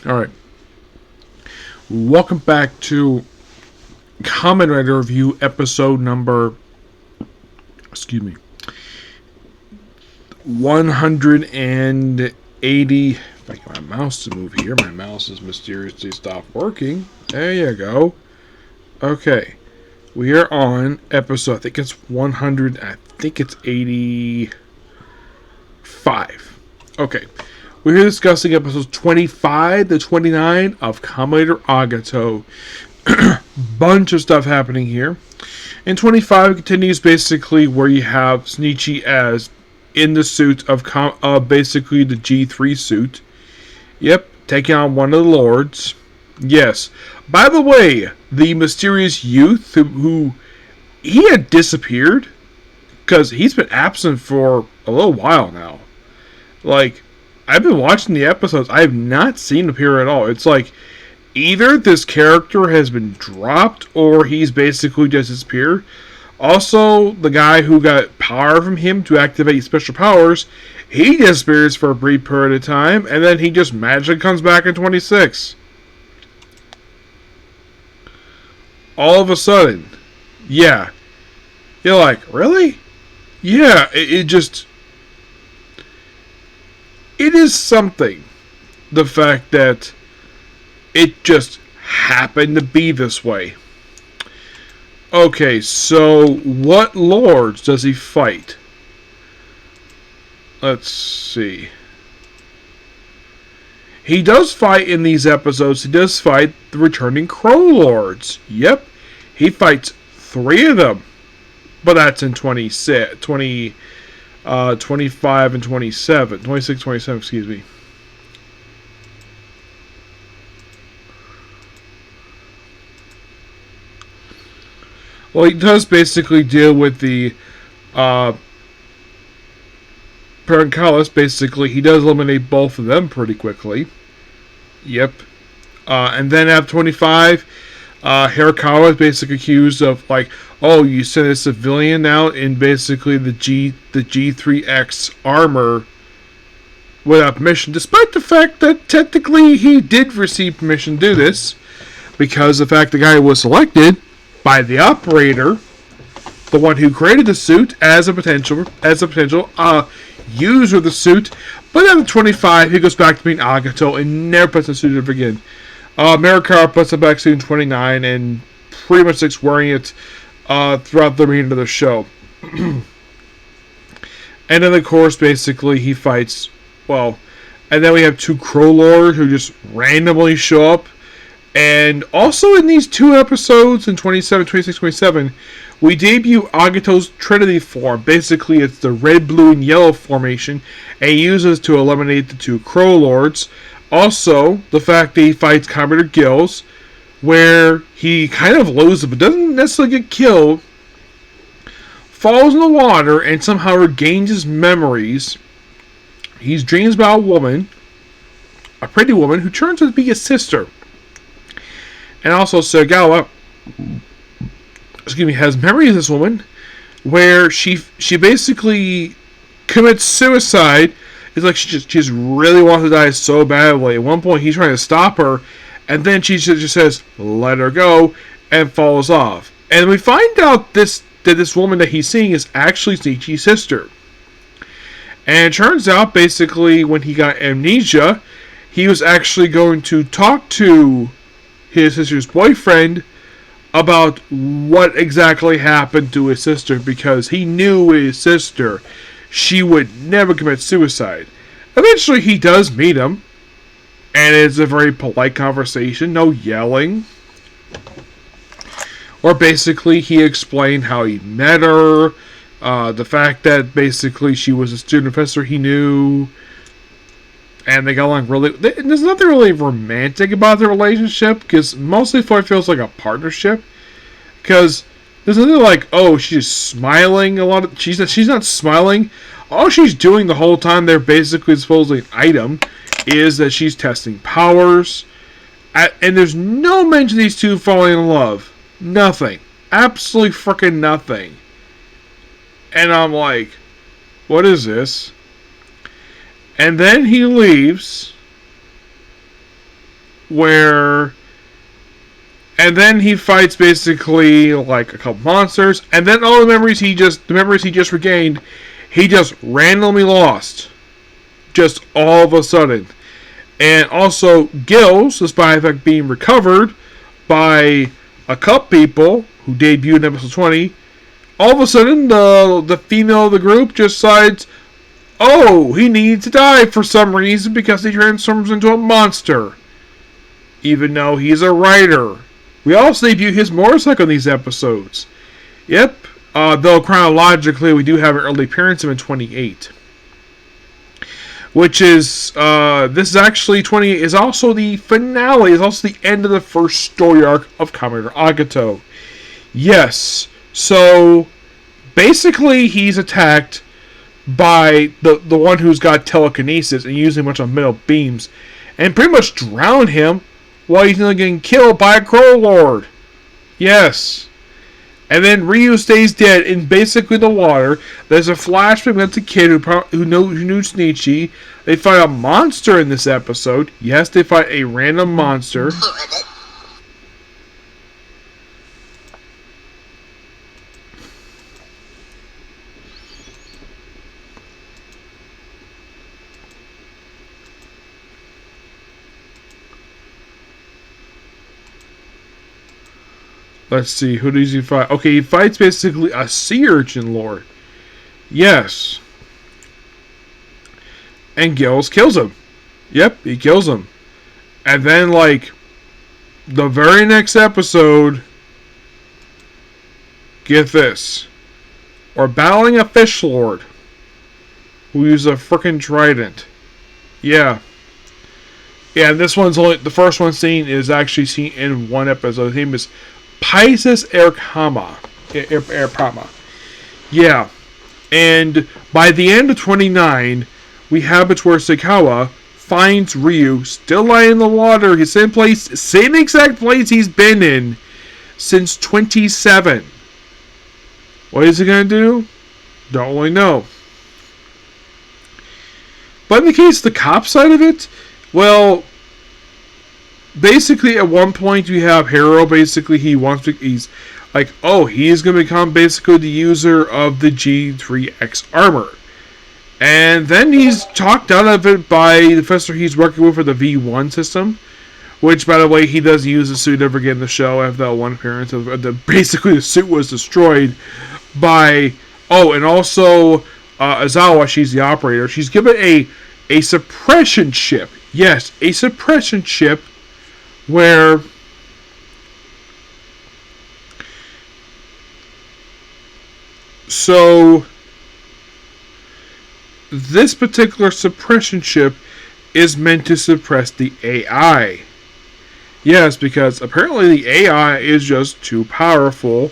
Alright. Welcome back to Kamen Rider Review episode number 180. If I get my mouse to move here, my mouse has mysteriously stopped working. There you go. Okay. We are on episode, I think it's 100, I think it's 85. Okay. We're here discussing episodes 25 to 29 of Kamen Rider Agito. Bunch of stuff happening here. And 25 continues basically where you have Shinichi as in the suit of basically the G3 suit. Yep, taking on one of the lords. Yes. By the way, the mysterious youth who he had disappeared because he's been absent for a little while now. Like, I've been watching the episodes. I have not seen him appear at all. It's like either this character has been dropped or he's basically just disappeared. Also, the guy who got power from him to activate special powers, he disappears for a brief period of time, and then he just magically comes back in 26. All of a sudden. Yeah. You're like, really? Yeah, it just... It is something. The fact that it just happened to be this way. Okay, so what lords does he fight? Let's see. He does fight in these episodes. He does fight the returning Crow Lords. Yep. He fights 3 of them. But that's in 25 and 27. 26, 27, excuse me. Well, he does basically deal with the Parencalis. Basically, he does eliminate both of them pretty quickly. Yep. And then at 25, Hirakawa is basically accused of, like, oh, you sent a civilian out in basically the G3X armor without permission, despite the fact that technically he did receive permission to do this, because the fact the guy was selected by the operator, the one who created the suit, as a potential user of the suit. But at 25, he goes back to being Agito and never puts the suit ever again. Marikawa puts it back soon in 29 and pretty much sticks wearing it throughout the remainder of the show. And then, of course, basically he fights, well, and then we have 2 Crow Lords who just randomly show up. And also in these 2 episodes, in 27, 26, 27, we debut Agito's Trinity form. Basically, it's the red, blue, and yellow formation, and he uses to eliminate the 2 Crow Lords. Also, the fact that he fights Commander Gills, where he kind of loses but doesn't necessarily get killed, falls in the water, and somehow regains his memories. He dreams about a woman, a pretty woman, who turns out to be his sister. And also, Sagawa, has memories of this woman, where she basically commits suicide. It's like she just really wants to die so badly. At one point, he's trying to stop her, and then she just says, "Let her go," and falls off. And we find out that this woman that he's seeing is actually Shinichi's sister. And it turns out, basically, when he got amnesia, he was actually going to talk to his sister's boyfriend about what exactly happened to his sister, because he knew his sister, she would never commit suicide. Eventually he does meet him, and it's a very polite conversation, no yelling. Or basically he explained how he met her, the fact that basically she was a student professor he knew, and they got along really... There's nothing really romantic about their relationship, because mostly it feels like a partnership. Because there's nothing like, oh, she's smiling a lot. She's not smiling. All she's doing the whole time they're basically supposedly an item is that she's testing powers. And there's no mention of these two falling in love. Nothing. Absolutely freaking nothing. And I'm like, what is this? And then he leaves, where, and then he fights basically like a couple monsters, and then all the memories he just regained, he just randomly lost, just all of a sudden. And also, Gills, despite the fact being recovered by a couple people who debuted in episode 20, all of a sudden the female of the group just decides, oh, he needs to die for some reason because he transforms into a monster. Even though he's a writer. We also debut his motorcycle in these episodes. Yep. Though chronologically, we do have an early appearance of him in 28. Which is, this is actually 28, is also the finale, is also the end of the first story arc of Kamen Agito. Yes. So, basically, he's attacked by the one who's got telekinesis and using a bunch of metal beams, and pretty much drown him while he's not getting killed by a Crow Lord. Yes. And then Ryu stays dead in basically the water. There's a flashback that's a kid who knew Shinichi. They fight a monster in this episode. Yes, they fight a random monster. Let's see, who does he fight? Okay, he fights basically a sea urchin lord. Yes. And Gills kills him. Yep, he kills him. And then, like, the very next episode, get this. We're battling a fish lord who uses a frickin' trident. Yeah. Yeah, and this one's only, the first one seen is actually seen in one episode. His name is Pisces Airpama. Yeah. And by the end of 29, we have it where Sakawa finds Ryu still lying in the water, his same place, same exact place he's been in since 27. What is he going to do? Don't really know. But in the case of the cop side of it, well, basically, at one point, we have Hero. Basically, he's like, oh, he's going to become basically the user of the G3X armor. And then he's talked out of it by the professor he's working with for the V1 system. Which, by the way, he does use the suit ever again in the show after that one appearance. Basically, the suit was destroyed by... Oh, and also, Azawa, she's the operator. She's given a suppression chip. Yes, a suppression chip where so this particular suppression chip is meant to suppress the AI. Yes, because apparently the AI is just too powerful,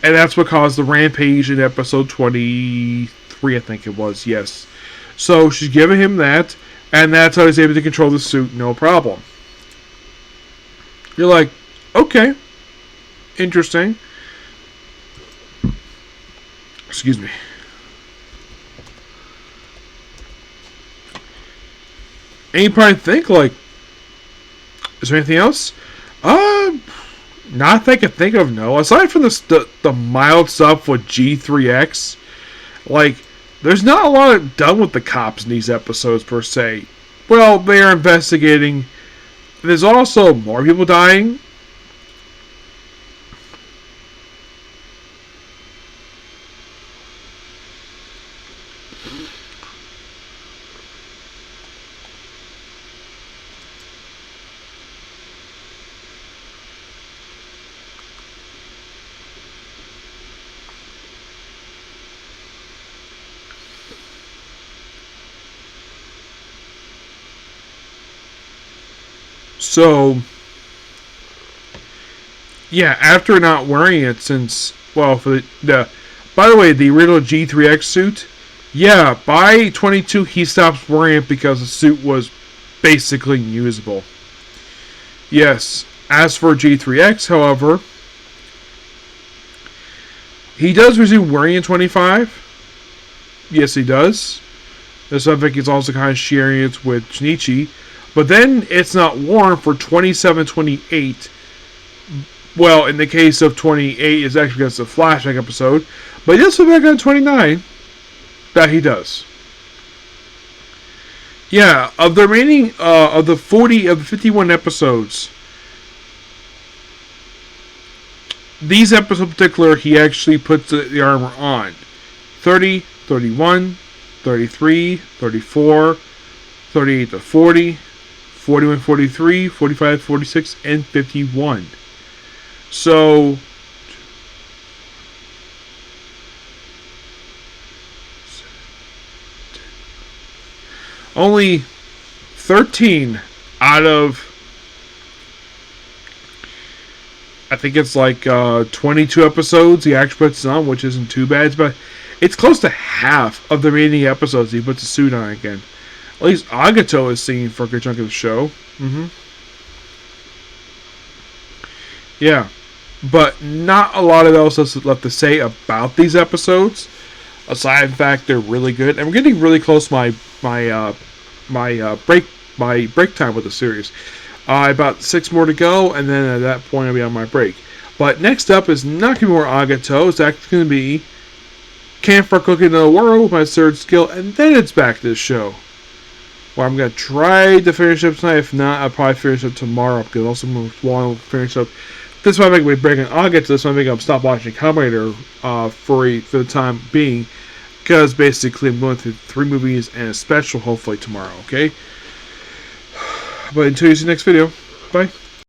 and that's what caused the rampage in episode 23, I think it was. Yes. So she's giving him that, and that's how he's able to control the suit, no problem. You're like, okay, interesting. Excuse me. And you probably think, like, is there anything else? Not that I can think of, no. Aside from the mild stuff with G3X, like, there's not a lot done with the cops in these episodes, per se. Well, they are investigating. There's also more people dying. So, yeah, after not wearing it since, well, for by the way, the original G3X suit, yeah, by 22 he stops wearing it because the suit was basically unusable. Yes, as for G3X, however, he does resume wearing it 25. Yes, he does. There's something he's also kind of sharing it with Shinichi. But then it's not worn for 27, 28. Well, in the case of 28, it's actually because it's a flashback episode. But he does put back on 29. That he does. Yeah, of the remaining, of the 51 episodes, these episodes in particular, he actually puts the armor on. 30, 31, 33, 34, 38 to 40, 41, 43, 45, 46, and 51. So, only 13 out of, I think it's like 22 episodes he actually puts on, which isn't too bad. But it's close to half of the remaining episodes he puts a suit on again. At least Agito is seen for a good chunk of the show. Yeah. But not a lot of else is left to say about these episodes. Aside from the fact they're really good. And we're getting really close to my break time with the series. About 6 more to go, and then at that point I'll be on my break. But next up is not going to be more Agito. It's actually going to be Campfire Cooking in the World with my third skill, and then it's back to the show. Well, I'm going to try to finish up tonight. If not, I'll probably finish up tomorrow, because I also want to finish up. This might make me break on Agito. This might make me stop watching Kamen for the time being, because basically I'm going through 3 movies and a special hopefully tomorrow, okay? But until you see the next video, bye.